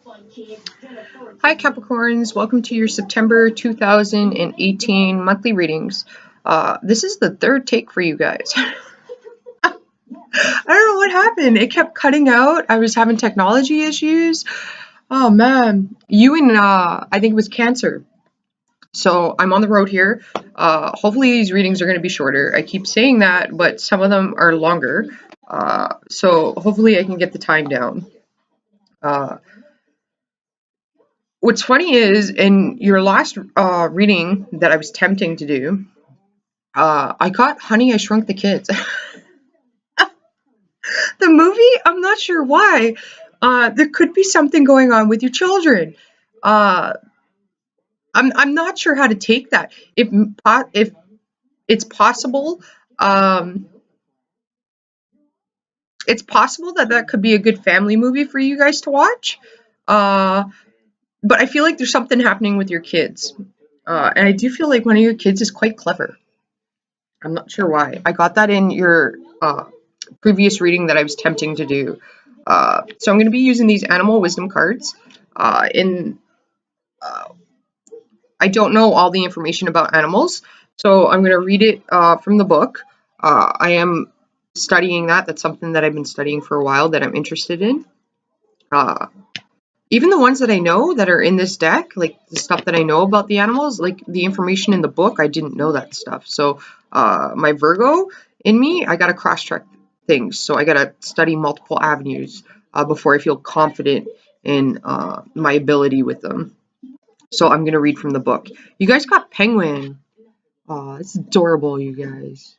Hi Capricorns, welcome to your September 2018 monthly readings. This is the third take for you guys. I don't know what happened. It kept cutting out. I was having technology issues. Oh man, you and I think it was Cancer. So I'm on the road here. Hopefully these readings are going to be shorter. I keep saying that, but some of them are longer. So hopefully I can get the time down. What's funny is in your last reading that I was attempting to do, I got Honey, I Shrunk the Kids. The movie, I'm not sure why. There could be something going on with your children. Uh, I'm not sure how to take that. If it's possible, um, it's possible that that could be a good family movie for you guys to watch. Uh, but I feel like there's something happening with your kids. And I do feel like one of your kids is quite clever. I'm not sure why. I got that in your previous reading that I was attempting to do. So I'm going to be using these animal wisdom cards. I don't know all the information about animals, so I'm going to read it from the book. I am studying that. That's something that I've been studying for a while that I'm interested in. Even the ones that I know that are in this deck, like the stuff that I know about the animals, like the information in the book, I didn't know that stuff. So my Virgo in me, I got to cross-check things. So I got to study multiple avenues before I feel confident in my ability with them. So I'm going to read from the book. You guys got Penguin. Oh, it's adorable, you guys.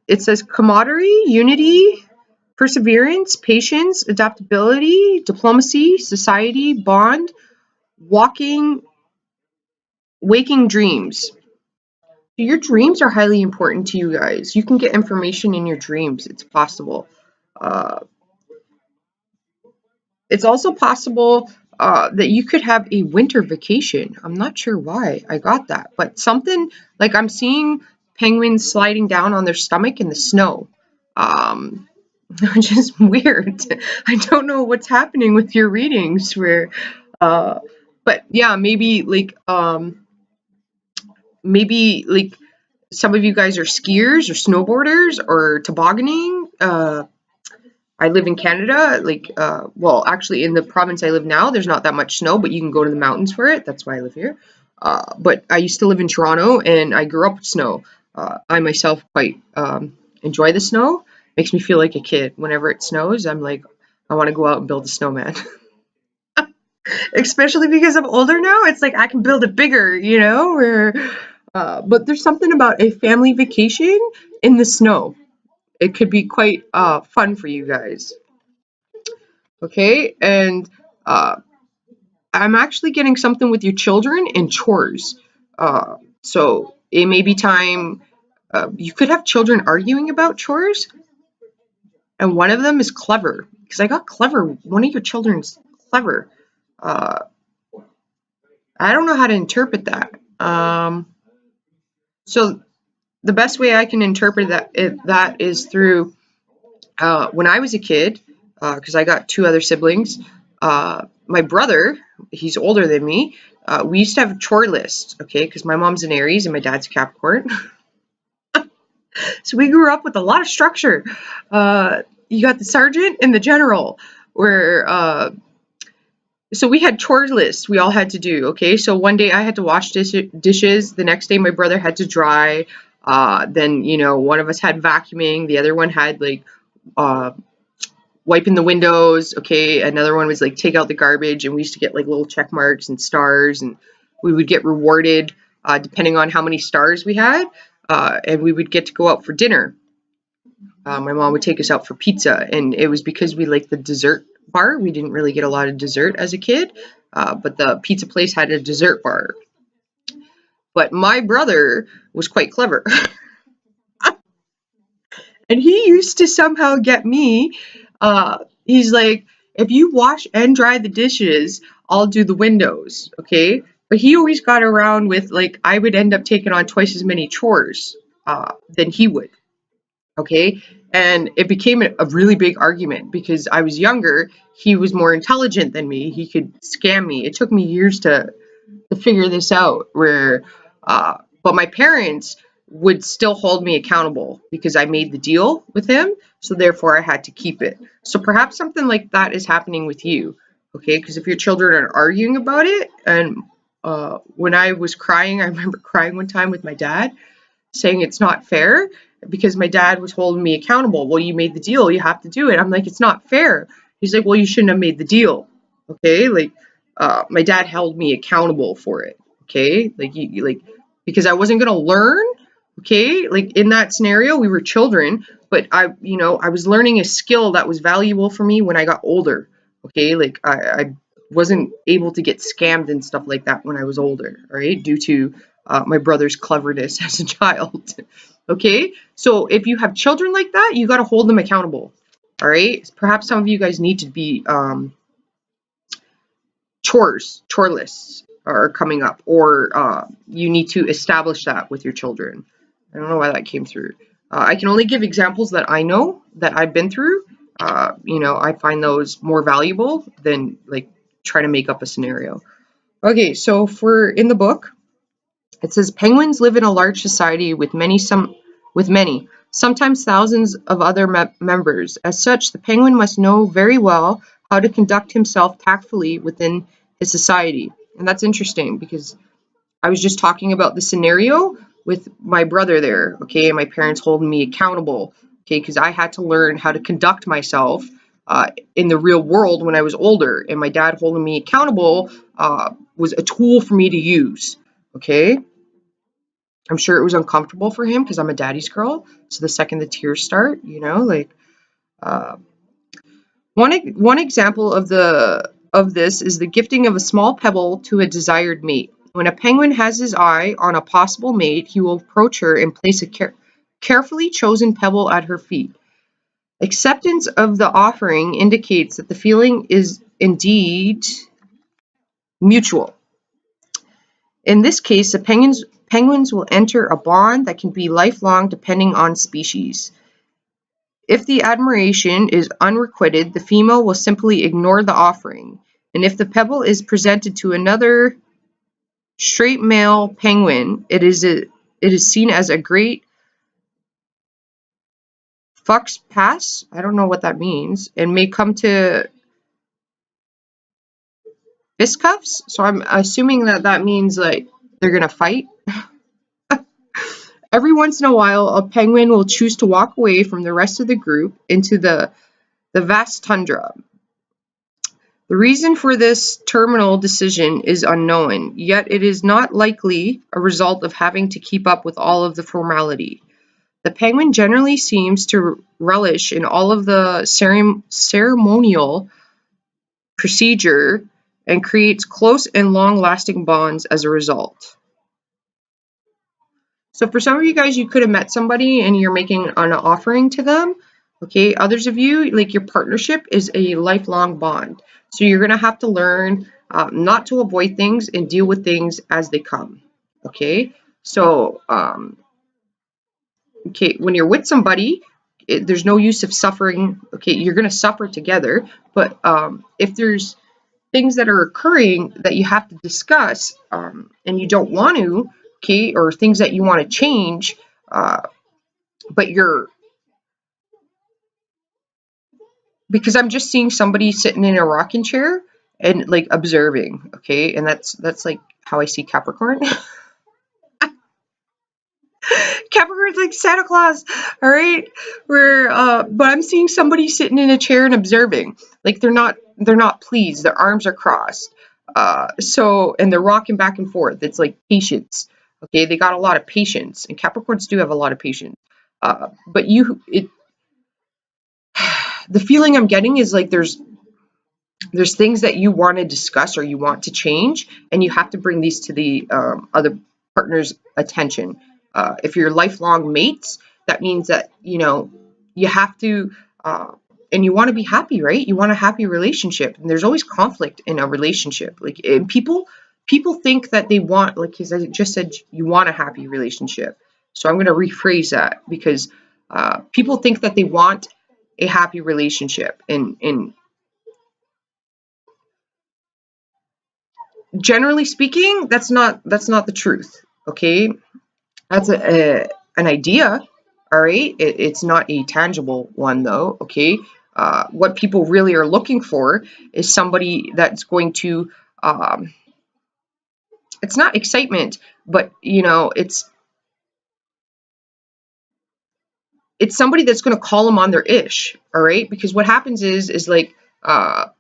It says camaraderie, unity, perseverance, patience, adaptability, diplomacy, society, bond, waking dreams. Your dreams are highly important to you guys. You can get information in your dreams. It's possible. It's also possible that you could have a winter vacation. I'm not sure why I got that, but something like I'm seeing penguins sliding down on their stomach in the snow. Which is weird. I don't know what's happening with your readings but yeah, maybe some of you guys are skiers or snowboarders or tobogganing. I live in Canada, well, actually in the province I live now, there's not that much snow, but you can go to the mountains for it. That's why I live here. But I used to live in Toronto and I grew up with snow. I myself quite enjoy the snow. Makes me feel like a kid. Whenever it snows, I'm like, I want to go out and build a snowman. Especially because I'm older now, it's like I can build it bigger, but there's something about a family vacation in the snow. It could be quite fun for you guys. Okay, and I'm actually getting something with your children and chores. So it may be time. You could have children arguing about chores, and one of them is clever. Because I got clever. One of your children's clever. Uh, I don't know how to interpret that. So the best way I can interpret that is through when I was a kid, because I got two other siblings. My brother, he's older than me. We used to have a chore list, okay? Because my mom's an Aries and my dad's a Capricorn. So we grew up with a lot of structure. You got the sergeant and the general, so we had chore lists we all had to do, okay? So one day I had to wash dishes. The next day my brother had to dry. Then, one of us had vacuuming. The other one had, wiping the windows, okay? Another one was, take out the garbage. And we used to get, little check marks and stars. And we would get rewarded depending on how many stars we had. And we would get to go out for dinner. My mom would take us out for pizza. And it was because we liked the dessert bar. We didn't really get a lot of dessert as a kid, but the pizza place had a dessert bar. But my brother was quite clever. And he used to somehow get me, he's like, if you wash and dry the dishes, I'll do the windows, okay? But he always got around with, I would end up taking on twice as many chores than he would, okay? And it became a really big argument because I was younger. He was more intelligent than me. He could scam me. It took me years to figure this out. But my parents would still hold me accountable because I made the deal with him. So therefore, I had to keep it. So perhaps something like that is happening with you. Okay, because if your children are arguing about it, and when I was crying, I remember crying one time with my dad saying it's not fair because my dad was holding me accountable. Well, you made the deal, you have to do it. I'm like, it's not fair. He's like, well, you shouldn't have made the deal. Okay, like my dad held me accountable for it. Okay, like because I wasn't gonna learn. Okay, like in that scenario, we were children, but I was learning a skill that was valuable for me when I got older. Okay, like I wasn't able to get scammed and stuff like that when I was older, right? Due to my brother's cleverness as a child. Okay, so if you have children like that, you got to hold them accountable. All right, perhaps some of you guys need to be chore lists are coming up, or you need to establish that with your children. I don't know why that came through. I can only give examples that I know that I've been through. I find those more valuable than like try to make up a scenario. Okay, so for in the book, it says penguins live in a large society with many, sometimes thousands of other members. As such, the penguin must know very well how to conduct himself tactfully within his society. And that's interesting because I was just talking about the scenario with my brother there, okay, and my parents holding me accountable, okay, because I had to learn how to conduct myself in the real world when I was older, and my dad holding me accountable was a tool for me to use, okay. I'm sure it was uncomfortable for him because I'm a daddy's girl. So the second the tears start, uh, one example of this is the gifting of a small pebble to a desired mate. When a penguin has his eye on a possible mate, he will approach her and place a carefully chosen pebble at her feet. Acceptance of the offering indicates that the feeling is indeed mutual. In this case, the penguins will enter a bond that can be lifelong depending on species. If the admiration is unrequited, the female will simply ignore the offering, and if the pebble is presented to another straight male penguin, it is seen as a great fucks pass. I don't know what that means, and may come to fisticuffs. So I'm assuming that means like they're gonna fight. Every once in a while, a penguin will choose to walk away from the rest of the group into the vast tundra. The reason for this terminal decision is unknown, yet it is not likely a result of having to keep up with all of the formality. The penguin generally seems to relish in all of the ceremonial procedure and creates close and long-lasting bonds as a result. So for some of you guys, you could have met somebody and you're making an offering to them. Okay, others of you, like your partnership is a lifelong bond. So you're going to have to learn not to avoid things and deal with things as they come. Okay, so when you're with somebody, there's no use of suffering. Okay, you're going to suffer together. But if there's things that are occurring that you have to discuss and you don't want to, okay, or things that you want to change, but because I'm just seeing somebody sitting in a rocking chair and like observing, okay, and that's like how I see Capricorn. Capricorn's like Santa Claus, all right. But I'm seeing somebody sitting in a chair and observing, like they're not pleased. Their arms are crossed, and they're rocking back and forth. It's like patience. Okay, they got a lot of patience, and Capricorns do have a lot of patience. But the feeling I'm getting is like there's things that you want to discuss or you want to change, and you have to bring these to the other partner's attention. If you're lifelong mates, that means that you have to, and you want to be happy, right? You want a happy relationship, and there's always conflict in a relationship. Like, and people think that they want, like, as I just said, you want a happy relationship. So I'm going to rephrase that because People think that they want a happy relationship, and generally speaking, that's not the truth. Okay, that's an idea. All right, it's not a tangible one though. Okay, what people really are looking for is somebody that's going to. It's not excitement, but it's somebody that's going to call them on their ish. All right, because what happens is like that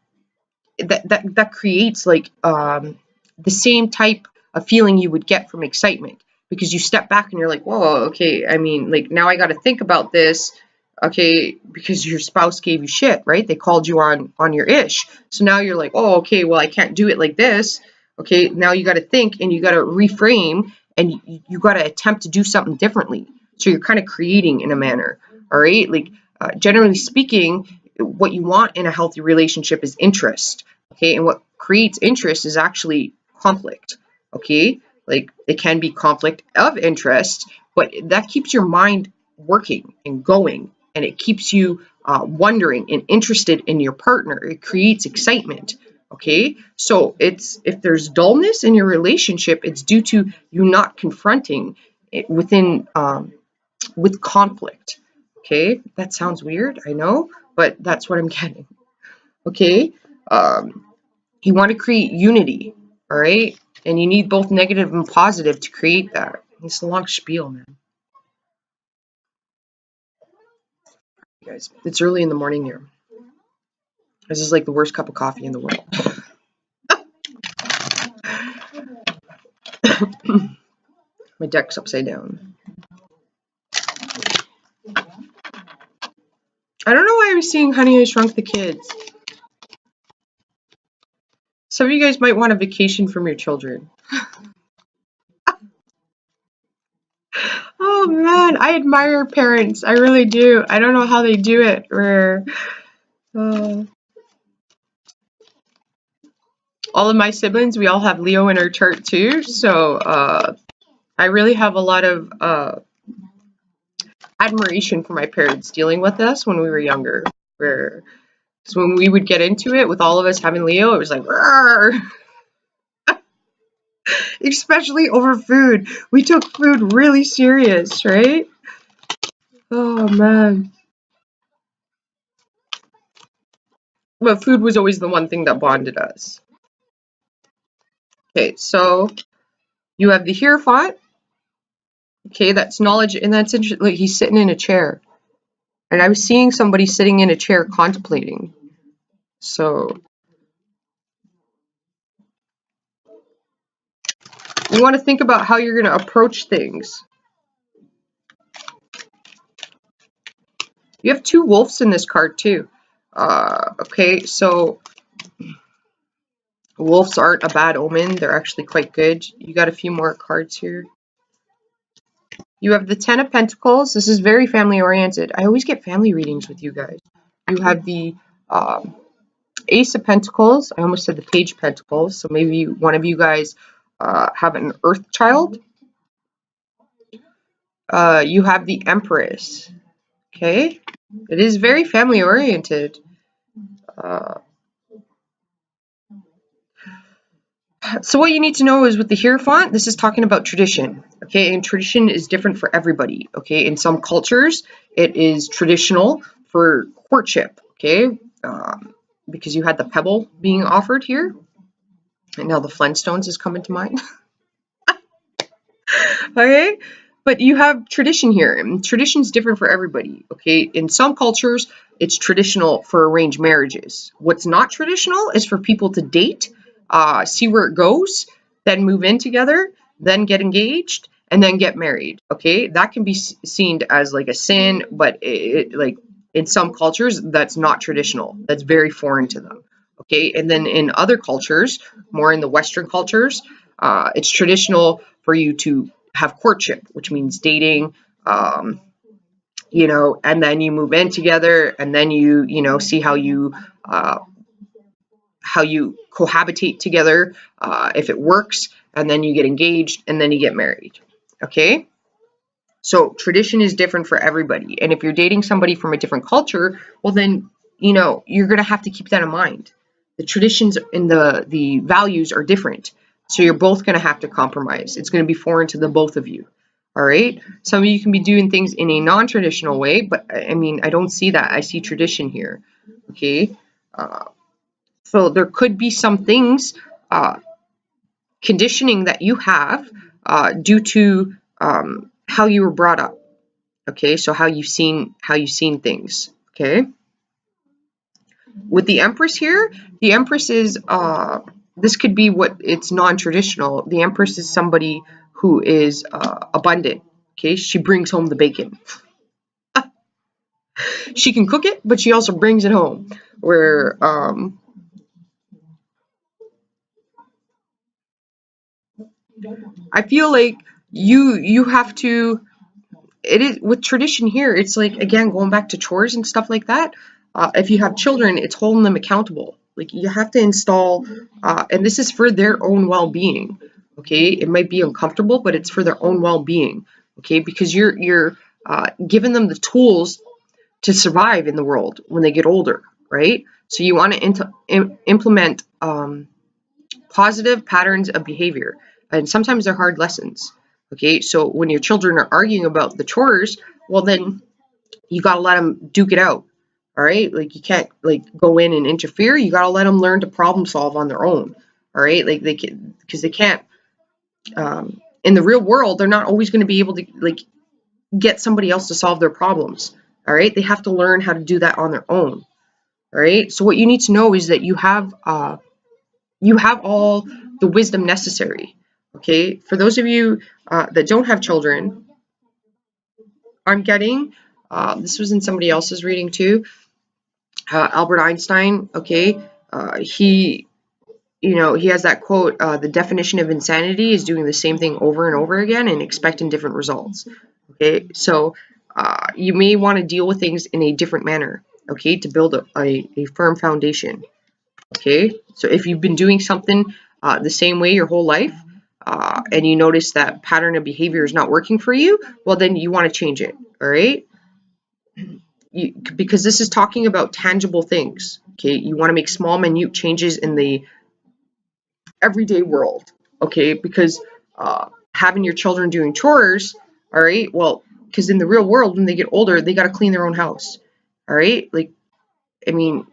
creates like the same type of feeling you would get from excitement, because you step back and you're like, whoa, okay, I mean, like, now I got to think about this. Okay, because your spouse gave you shit, right? They called you on your ish, so now you're like, oh, okay, well, I can't do it like this. Okay, now you got to think and you got to reframe, and you got to attempt to do something differently, so you're kind of creating in a manner. All right, like, generally speaking, what you want in a healthy relationship is interest. Okay, and what creates interest is actually conflict. Okay, like, it can be conflict of interest, but that keeps your mind working and going, and it keeps you wondering and interested in your partner. It creates excitement. Okay, so it's, if there's dullness in your relationship, it's due to you not confronting it with conflict. Okay, that sounds weird, I know, but that's what I'm getting. Okay, um, you want to create unity, all right? And you need both negative and positive to create that. It's a long spiel, man. You guys, it's early in the morning here. This is like the worst cup of coffee in the world. My deck's upside down. I don't know why I was seeing Honey, I Shrunk the Kids. Some of you guys might want a vacation from your children. Oh man, I admire parents. I really do. I don't know how they do it. Uh, all of my siblings, we all have Leo in our chart too. So I really have a lot of admiration for my parents dealing with us when we were younger. Where, because when we would get into it with all of us having Leo, it was like, especially over food. We took food really serious, right? Oh man. But food was always the one thing that bonded us. Okay, so you have the Hierophant. Okay, that's knowledge, and that's interesting. Like, he's sitting in a chair, and I was seeing somebody sitting in a chair contemplating. So you want to think about how you're going to approach things. You have two wolves in this card too. Okay, so wolves aren't a bad omen. They're actually quite good. You got a few more cards here. You have the Ten of Pentacles. This is very family oriented. I always get family readings with you guys. You have the Ace of Pentacles. I almost said the Page of Pentacles. So maybe one of you guys have an Earth child. You have the Empress. Okay, it is very family oriented. So what you need to know is, with the Hierophant, this is talking about tradition. Okay, and tradition is different for everybody. Okay, in some cultures, it is traditional for courtship. Okay, because you had the pebble being offered here, and now the Flintstones is coming to mind. Okay, but you have tradition here, and tradition is different for everybody. Okay, in some cultures, it's traditional for arranged marriages. What's not traditional is for people to date, see where it goes, then move in together, then get engaged, and then get married. Okay, that can be seen as like a sin, but like, in some cultures, that's not traditional. That's very foreign to them. Okay, and then in other cultures, more in the Western cultures, it's traditional for you to have courtship, which means dating, and then you move in together, and then see how you cohabitate together, if it works, and then you get engaged, and then you get married. Okay, So tradition is different for everybody. And if you're dating somebody from a different culture, well then, you know, you're going to have to keep that in mind. The traditions and the values are different. So you're both going to have to compromise. It's going to be foreign to the both of you. All right? Some of you can be doing things in a non-traditional way, but I mean, I don't see that. I see tradition here. Okay? So there could be some things, conditioning that you have due to how you were brought up. Okay, so how you've seen things. Okay, with the Empress here, the Empress is this could be what it's non-traditional. The Empress is somebody who is abundant. Okay, she brings home the bacon. She can cook it, but she also brings it home. Where I feel like you have to. It is with tradition here. It's like, again, going back to chores and stuff like that. If you have children, it's holding them accountable. Like you have to install, and this is for their own well-being. Okay, it might be uncomfortable, but it's for their own well-being. Okay, because you're giving them the tools to survive in the world when they get older, right? So you want to implement positive patterns of behavior, and sometimes they're hard lessons. Okay, so when your children are arguing about the chores, well then you got to let them duke it out. All right, like you can't like go in and interfere. You got to let them learn to problem solve on their own. All right, like they can, because they can't in the real world, they're not always going to be able to like get somebody else to solve their problems. All right, they have to learn how to do that on their own. All right, so what you need to know is that you have all the wisdom necessary. Okay, for those of you that don't have children, I'm getting this was in somebody else's reading too. Albert Einstein. Okay, he he has that quote: "The definition of insanity is doing the same thing over and over again and expecting different results." Okay, so you may want to deal with things in a different manner. Okay, to build a firm foundation. Okay, so if you've been doing something the same way your whole life, and you notice that pattern of behavior is not working for you, well, then you want to change it. All right, because this is talking about tangible things. Okay, you want to make small, minute changes in the everyday world. Okay, because having your children doing chores, all right, well, because in the real world, when they get older, they got to clean their own house. All right, like, I mean,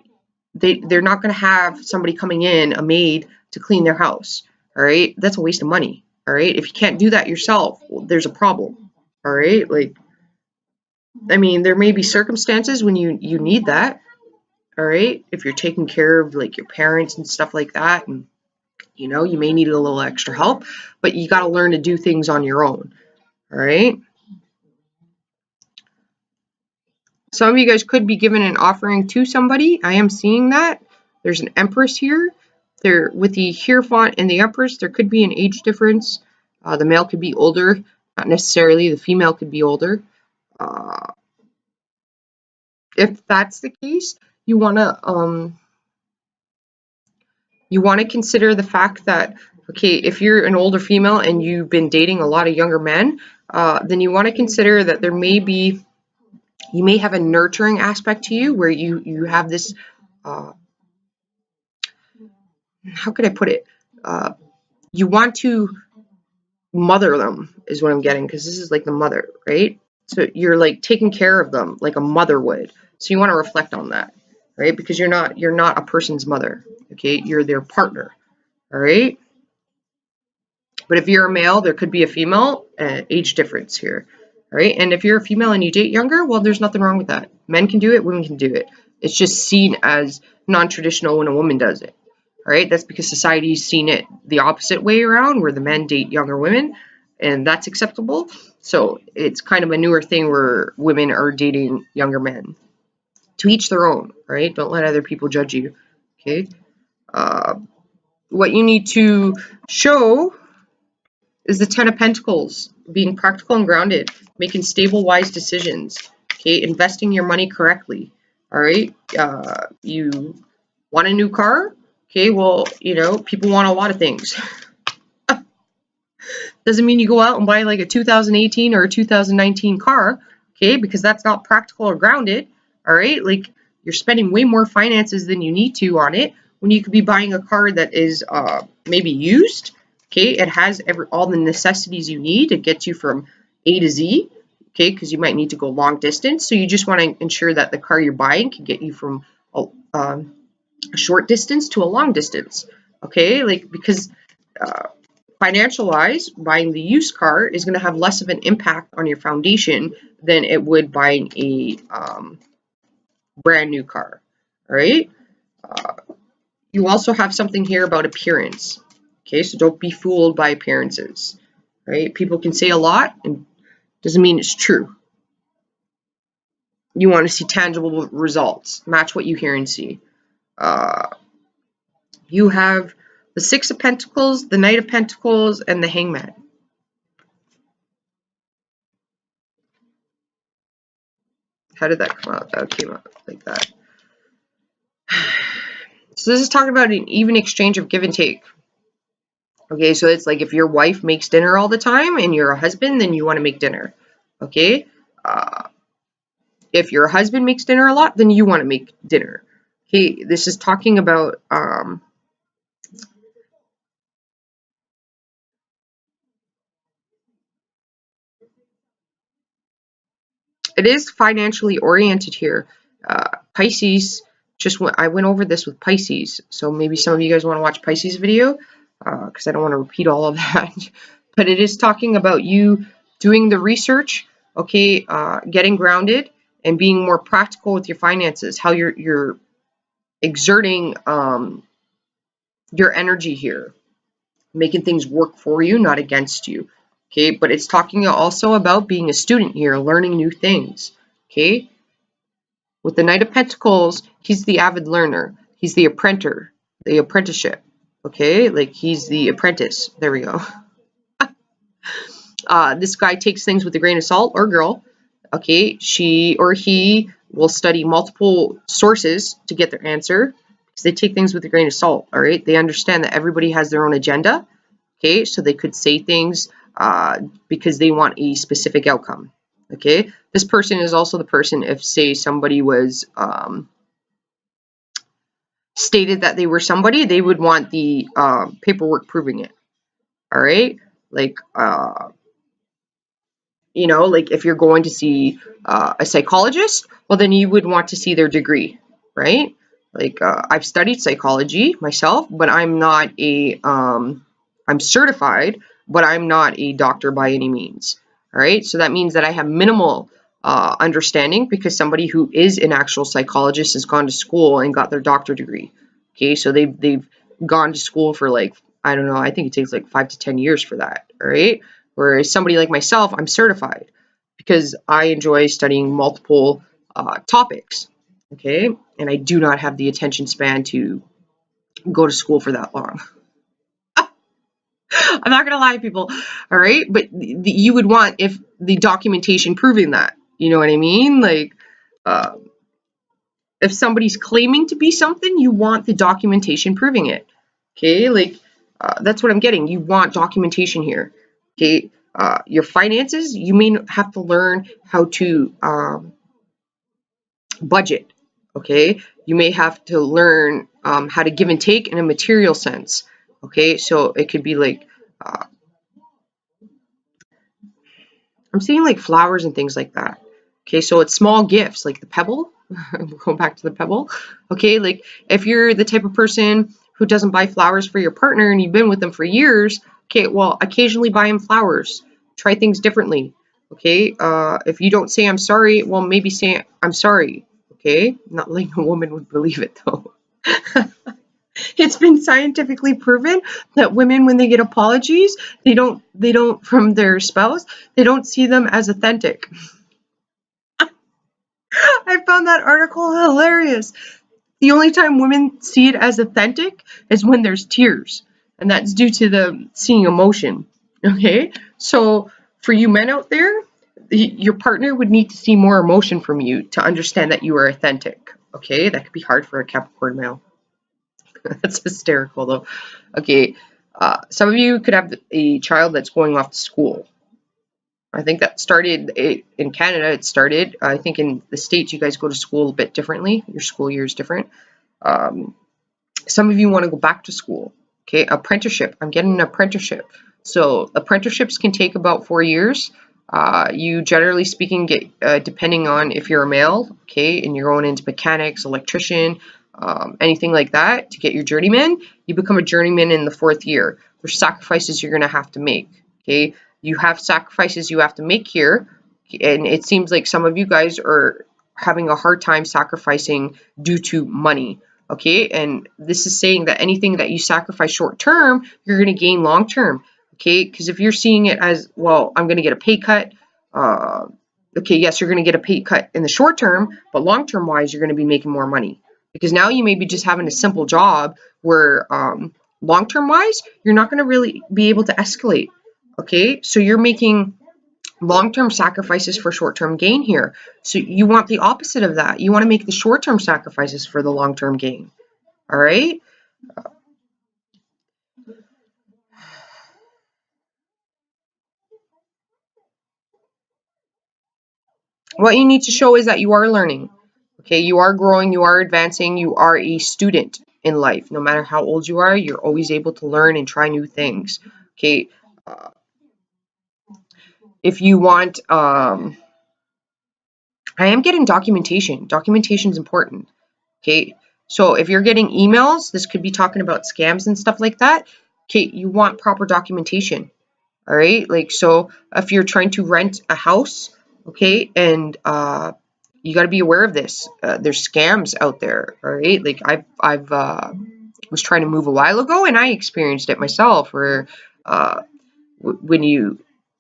they're not going to have somebody coming in, a maid, to clean their house. All right, that's a waste of money. All right, if you can't do that yourself, well, there's a problem. All right, like, I mean, there may be circumstances when you need that. All right, if you're taking care of like your parents and stuff like that, and you may need a little extra help, but you got to learn to do things on your own. All right. Some of you guys could be given an offering to somebody. I am seeing that. There's an Empress here. There, with the Hierophant and the Empress, there could be an age difference. The male could be older, not necessarily. The female could be older. If that's the case, you want to consider the fact that, okay, if you're an older female and you've been dating a lot of younger men, then you want to consider that you may have a nurturing aspect to you where you have this, how could I put it? You want to mother them is what I'm getting, because this is like the mother, right? So you're like taking care of them like a mother would. So you want to reflect on that, right? Because you're not a person's mother, okay? You're their partner, all right? But if you're a male, there could be a female age difference here, all right? And if you're a female and you date younger, well, there's nothing wrong with that. Men can do it, women can do it. It's just seen as non-traditional when a woman does it, all right? That's because society's seen it the opposite way around, where the men date younger women, and that's acceptable. So it's kind of a newer thing where women are dating younger men. To each their own, right? Don't let other people judge you, okay? What you need to show is the Ten of Pentacles, being practical and grounded, making stable, wise decisions, okay? Investing your money correctly, all right? You want a new car? Okay, well, people want a lot of things. Doesn't mean you go out and buy like a 2018 or a 2019 car, okay, because that's not practical or grounded, all right? Like, you're spending way more finances than you need to on it when you could be buying a car that is maybe used, okay? It has all the necessities you need to get you from A to Z, okay, because you might need to go long distance. So you just want to ensure that the car you're buying can get you from a short distance to a long distance, okay? Like, because financial wise, buying the used car is going to have less of an impact on your foundation than it would buying a brand new car, all right? You also have something here about appearance, okay? So don't be fooled by appearances, right? People can say a lot and doesn't mean it's true. You want to see tangible results, match what you hear and see. You have the Six of Pentacles, the Knight of Pentacles, and the Hangman. How did that come out? That came out like that. So this is talking about an even exchange of give and take. Okay, so it's like if your wife makes dinner all the time and you're a husband, then you want to make dinner. Okay? If your husband makes dinner a lot, then you want to make dinner. Okay, this is talking about it is financially oriented here. Pisces, I went over this with Pisces, so maybe some of you guys want to watch Pisces video, because I don't want to repeat all of that. But it is talking about you doing the research, okay, getting grounded, and being more practical with your finances, how you're exerting your energy here, making things work for you, not against you. Okay, but it's talking also about being a student here, learning new things. Okay, with the Knight of Pentacles, he's the avid learner. He's the apprentice, the apprenticeship. Okay, like he's the apprentice. There we go. This guy takes things with a grain of salt, or girl. Okay, she or he will study multiple sources to get their answer, because they take things with a grain of salt. All right, they understand that everybody has their own agenda. Okay, so they could say things because they want a specific outcome. Okay, this person is also the person, if say somebody was stated that they were somebody, they would want the paperwork proving it. All right, like you know, like if you're going to see a psychologist, well, then you would want to see their degree, right? Like I've studied psychology myself, but I'm not a I'm certified, but I'm not a doctor by any means. All right, so that means that I have minimal understanding, because somebody who is an actual psychologist has gone to school and got their doctorate degree. Okay, so they've gone to school for like, I don't know, I think it takes like 5 to 10 years for that. All right, whereas somebody like myself, I'm certified because I enjoy studying multiple topics. Okay, and I do not have the attention span to go to school for that long. I'm not gonna lie, people. All right, but you would want if the documentation proving that. You know what I mean? Like, if somebody's claiming to be something, you want the documentation proving it. Okay, like that's what I'm getting. You want documentation here. Okay, your finances, you may have to learn how to budget. Okay, you may have to learn how to give and take in a material sense. Okay, so it could be like I'm seeing like flowers and things like that. Okay, so it's small gifts like the pebble. Going back to the pebble. Okay, like if you're the type of person who doesn't buy flowers for your partner and you've been with them for years, okay, well, occasionally buy him flowers. Try things differently. Okay, if you don't say I'm sorry, well, maybe say I'm sorry. Okay, not like a woman would believe it though. It's been scientifically proven that women, when they get apologies, they don't from their spouse, they don't see them as authentic. I found that article hilarious. The only time women see it as authentic is when there's tears, and that's due to them seeing emotion. Okay, so for you men out there, your partner would need to see more emotion from you to understand that you are authentic. Okay, that could be hard for a Capricorn male. That's hysterical though. Okay, Some of you could have a child that's going off to school. I think that started in Canada. It started. I think in the States, you guys go to school a bit differently. Your school year is different. Um, some of you want to go back to school. Okay, apprenticeship. I'm getting an apprenticeship. So apprenticeships can take about 4 years. You generally speaking get, depending on if you're a male, okay, and you're going into mechanics, electrician, anything like that to get your journeyman, you become a journeyman in the 4th year. There's sacrifices you're going to have to make, okay? You have sacrifices you have to make here, and it seems like some of you guys are having a hard time sacrificing due to money. Okay, and this is saying that anything that you sacrifice short term, you're going to gain long term. Okay, because if you're seeing it as, well, I'm going to get a pay cut. Okay, yes, you're going to get a pay cut in the short term, but long term wise, you're going to be making more money. Because now you may be just having a simple job where long term wise, you're not going to really be able to escalate. Okay, so you're making long-term sacrifices for short-term gain here. So you want the opposite of that. You want to make the short-term sacrifices for the long-term gain. All right? What you need to show is that you are learning. Okay, you are growing, you are advancing, you are a student in life. No matter how old you are, you're always able to learn and try new things. Okay, if you want, I am getting documentation. Documentation is important. Okay, so if you're getting emails, this could be talking about scams and stuff like that. Okay, you want proper documentation. All right, like, so if you're trying to rent a house, okay, and you got to be aware of this. There's scams out there. All right, like I've was trying to move a while ago, and I experienced it myself. Where when you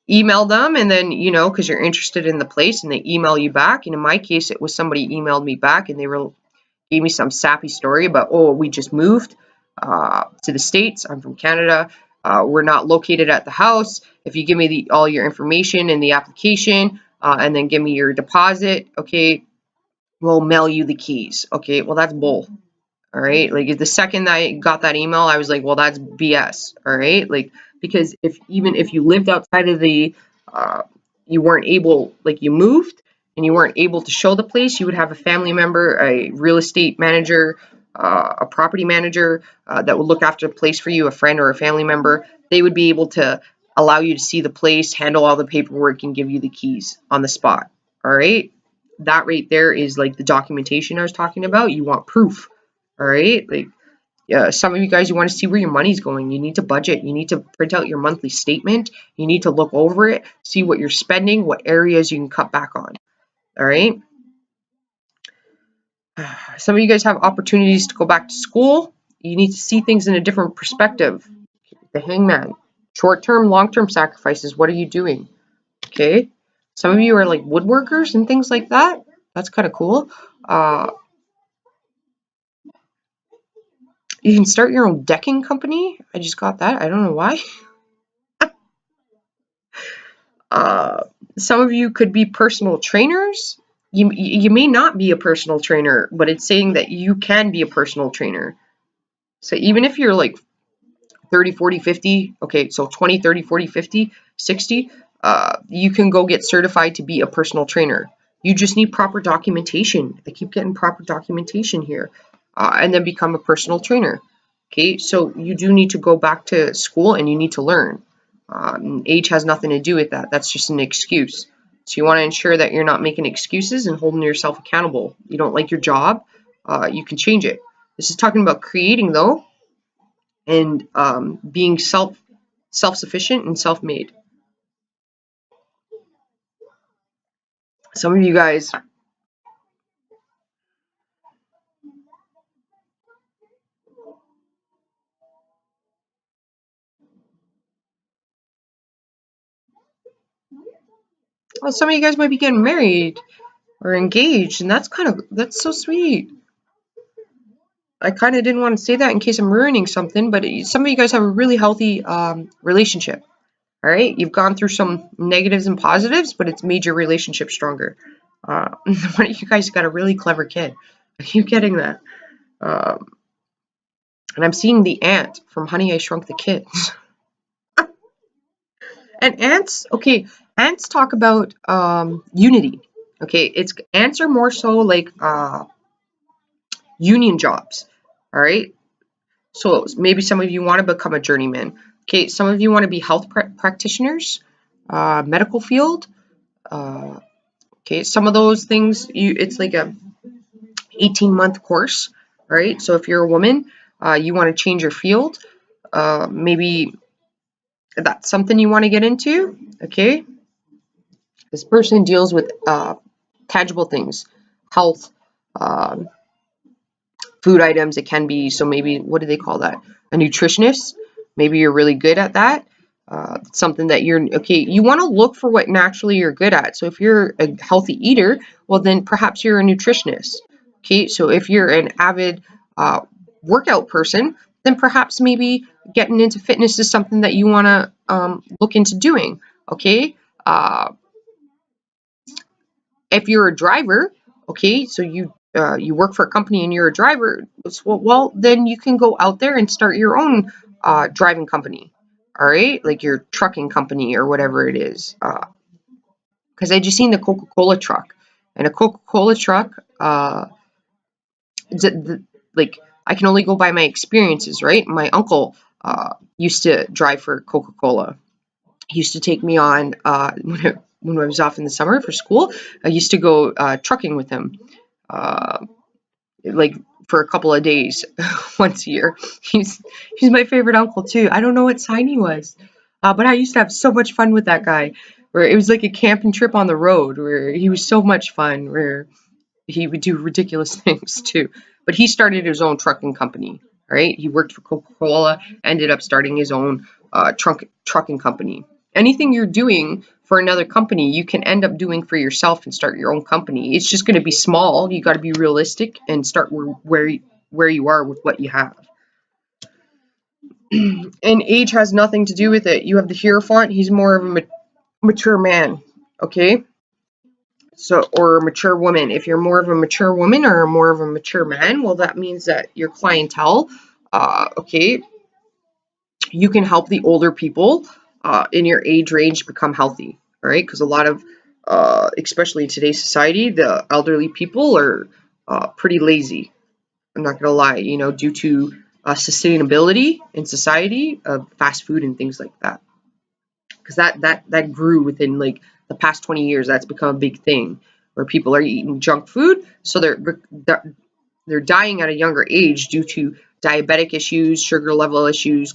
email them, and then because you're interested in the place, and they email you back. And in my case, it was somebody emailed me back, and they gave me some sappy story about, oh, we just moved to the States. I'm from Canada. We're not located at the house. If you give me all your information in the application, and then give me your deposit, okay, we'll mail you the keys. Okay, well, that's bull. All right, like the second I got that email, I was like, well, that's BS. All right, like, because even if you lived outside of you weren't able, like, you moved and you weren't able to show the place, you would have a family member, a real estate manager, a property manager that would look after the place for you, a friend or a family member. They would be able to allow you to see the place, handle all the paperwork, and give you the keys on the spot. All right, that right there is like the documentation I was talking about. You want proof. All right, like, some of you guys, you want to see where your money's going. You need to budget. You need to print out your monthly statement. You need to look over it, see what you're spending, what areas you can cut back on. All right. Some of you guys have opportunities to go back to school. You need to see things in a different perspective. The hangman. Short-term, long-term sacrifices. What are you doing? Okay. Some of you are like woodworkers and things like that. That's kind of cool. You can start your own decking company. I just got that. I don't know why. Some of you could be personal trainers. You may not be a personal trainer, but it's saying that you can be a personal trainer. So even if you're like 30, 40, 50, okay, so 20, 30, 40, 50, 60, you can go get certified to be a personal trainer. You just need proper documentation. I keep getting proper documentation here. And then become a personal trainer. Okay, so you do need to go back to school and you need to learn. Age has nothing to do with that. That's just an excuse. So you want to ensure that you're not making excuses and holding yourself accountable. You don't like your job, you can change it. This is talking about creating, though, and being self-sufficient and self-made. Some of you guys, well, some of you guys might be getting married or engaged, and that's so sweet. I kind of didn't want to say that in case I'm ruining something, but some of you guys have a really healthy relationship. All right, you've gone through some negatives and positives, but it's made your relationship stronger. One of you guys got a really clever kid. I keep getting that. And I'm seeing the ant from Honey, I Shrunk the Kids. And ants, okay, ants talk about unity. Okay, it's ants are more so like union jobs. All right. So maybe some of you want to become a journeyman. Okay, some of you want to be health practitioners, medical field. Uh, okay, some of those things it's like a 18-month course. All right. So if you're a woman, you want to change your field. Maybe that's something you want to get into. Okay. This person deals with tangible things, health, um, food items. It can be, so maybe, what do they call that? A nutritionist. Maybe you're really good at that. Something that you're, okay, you want to look for what naturally you're good at. So if you're a healthy eater, well, then perhaps you're a nutritionist. Okay, so if you're an avid workout person, then perhaps maybe getting into fitness is something that you want to look into doing. Okay, if you're a driver, okay, so you work for a company and you're a driver, well, then you can go out there and start your own driving company, all right, like your trucking company or whatever it is. Because I just seen the Coca-Cola truck, and a Coca-Cola truck, like, I can only go by my experiences, right? My uncle used to drive for Coca-Cola. He used to take me on when I was off in the summer for school. I used to go trucking with him, like for a couple of days once a year. He's my favorite uncle too. I don't know what sign he was, but I used to have so much fun with that guy. Where it was like a camping trip on the road, where he was so much fun. Where he would do ridiculous things too. But he started his own trucking company, right? He worked for Coca-Cola, ended up starting his own trucking company. Anything you're doing for another company, you can end up doing for yourself and start your own company. It's just going to be small. You got to be realistic and start where you are with what you have. And age has nothing to do with it. You have the Hierophant. He's more of a mature man, okay? So, or a mature woman. If you're more of a mature woman or more of a mature man, well, that means that your clientele, okay, you can help the older people in your age range become healthy, all right? Because a lot of, especially in today's society, the elderly people are pretty lazy. I'm not gonna lie, due to sustainability in society of fast food and things like that. Because that grew within like the past 20 years. That's become a big thing where people are eating junk food, so they're dying at a younger age due to diabetic issues, sugar level issues,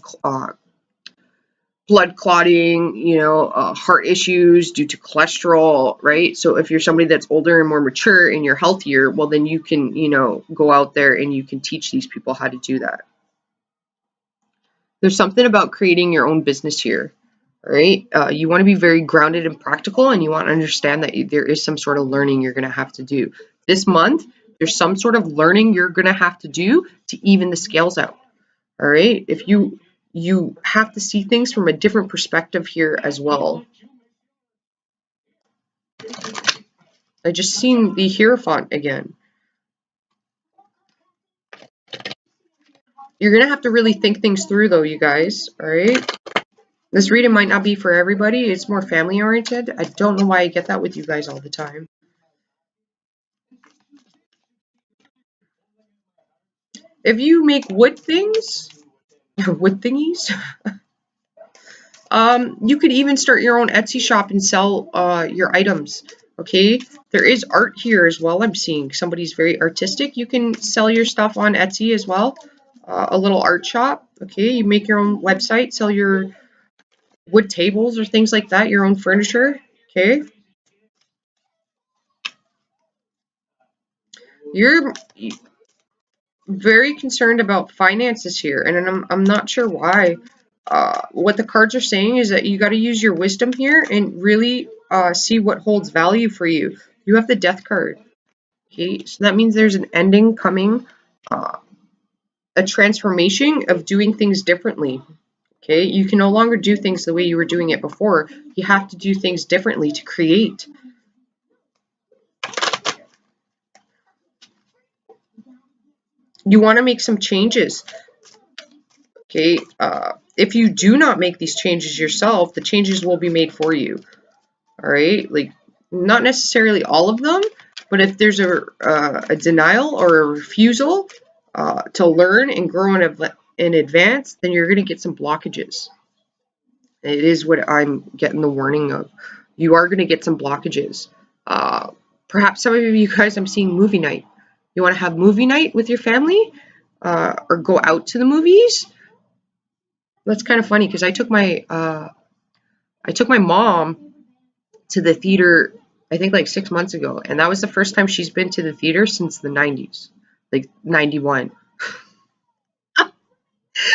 blood clotting, heart issues due to cholesterol, right? So if you're somebody that's older and more mature and you're healthier, well, then you can, go out there and you can teach these people how to do that. There's something about creating your own business here, right? You want to be very grounded and practical, and you want to understand that there is some sort of learning you're going to have to do. This month, there's some sort of learning you're going to have to do to even the scales out, all right? If you have to see things from a different perspective here as well. I just seen the Hierophant again. You're going to have to really think things through, though, you guys, all right? This reading might not be for everybody. It's more family oriented. I don't know why I get that with you guys all the time. If you make wood things, wood thingies, you could even start your own Etsy shop and sell your items. Okay, there is art here as well. I'm seeing somebody's very artistic. You can sell your stuff on Etsy as well. A little art shop. Okay, you make your own website, sell your wood tables or things like that, your own furniture. Okay, you're very concerned about finances here, and I'm not sure why. What the cards are saying is that you got to use your wisdom here and really see what holds value for you. You have the Death card. Okay, so that means there's an ending coming, a transformation of doing things differently. Okay, you can no longer do things the way you were doing it before. You have to do things differently to create. You want to make some changes. Okay, if you do not make these changes yourself, the changes will be made for you. All right, like not necessarily all of them, but if there's a denial or a refusal to learn and grow in advance, then you're going to get some blockages. It is what I'm getting the warning of. You are going to get some blockages. Uh, Perhaps some of you guys, I'm seeing movie night. You want to have movie night with your family or go out to the movies? That's kind of funny because I took my mom to the theater, I think like 6 months ago, and that was the first time she's been to the theater since the 90s, like 91.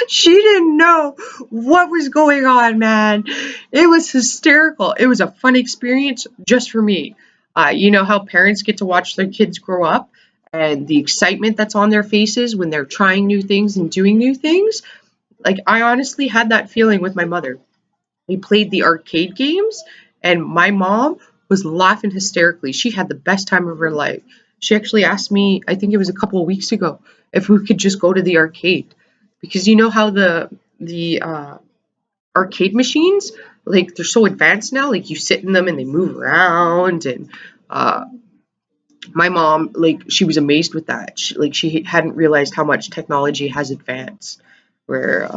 She didn't know what was going on, man. It was hysterical. It was a fun experience just for me. You know how parents get to watch their kids grow up and the excitement that's on their faces when they're trying new things and doing new things? Like, I honestly had that feeling with my mother. We played the arcade games, and my mom was laughing hysterically. She had the best time of her life. She actually asked me, I think it was a couple of weeks ago, if we could just go to the arcade, because you know how the arcade machines, like they're so advanced now, like you sit in them and they move around, and uh, my mom, like, she was amazed with that. She hadn't realized how much technology has advanced. Where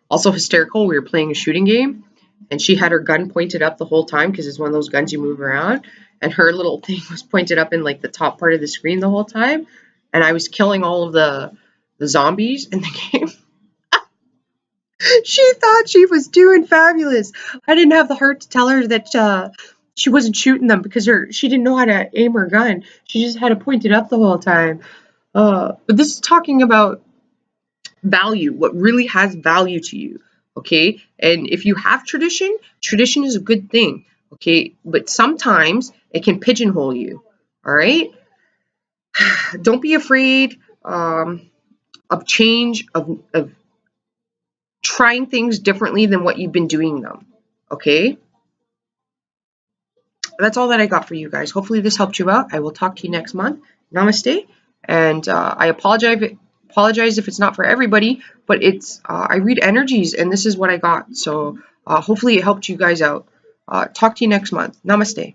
also hysterical, we were playing a shooting game, and she had her gun pointed up the whole time because it's one of those guns you move around, and her little thing was pointed up in like the top part of the screen the whole time, and I was killing all of the zombies in the game. She thought she was doing fabulous. I didn't have the heart to tell her that she wasn't shooting them because she didn't know how to aim her gun. She just had to point it up the whole time. But this is talking about value, what really has value to you. Okay, and if you have tradition, tradition is a good thing. Okay, but sometimes it can pigeonhole you. All right, don't be afraid of change, of trying things differently than what you've been doing them. Okay, that's all that I got for you guys. Hopefully this helped you out. I will talk to you next month. Namaste, and I apologize if it's not for everybody, but it's I read energies and this is what I got. So hopefully it helped you guys out. Talk to you next month. Namaste.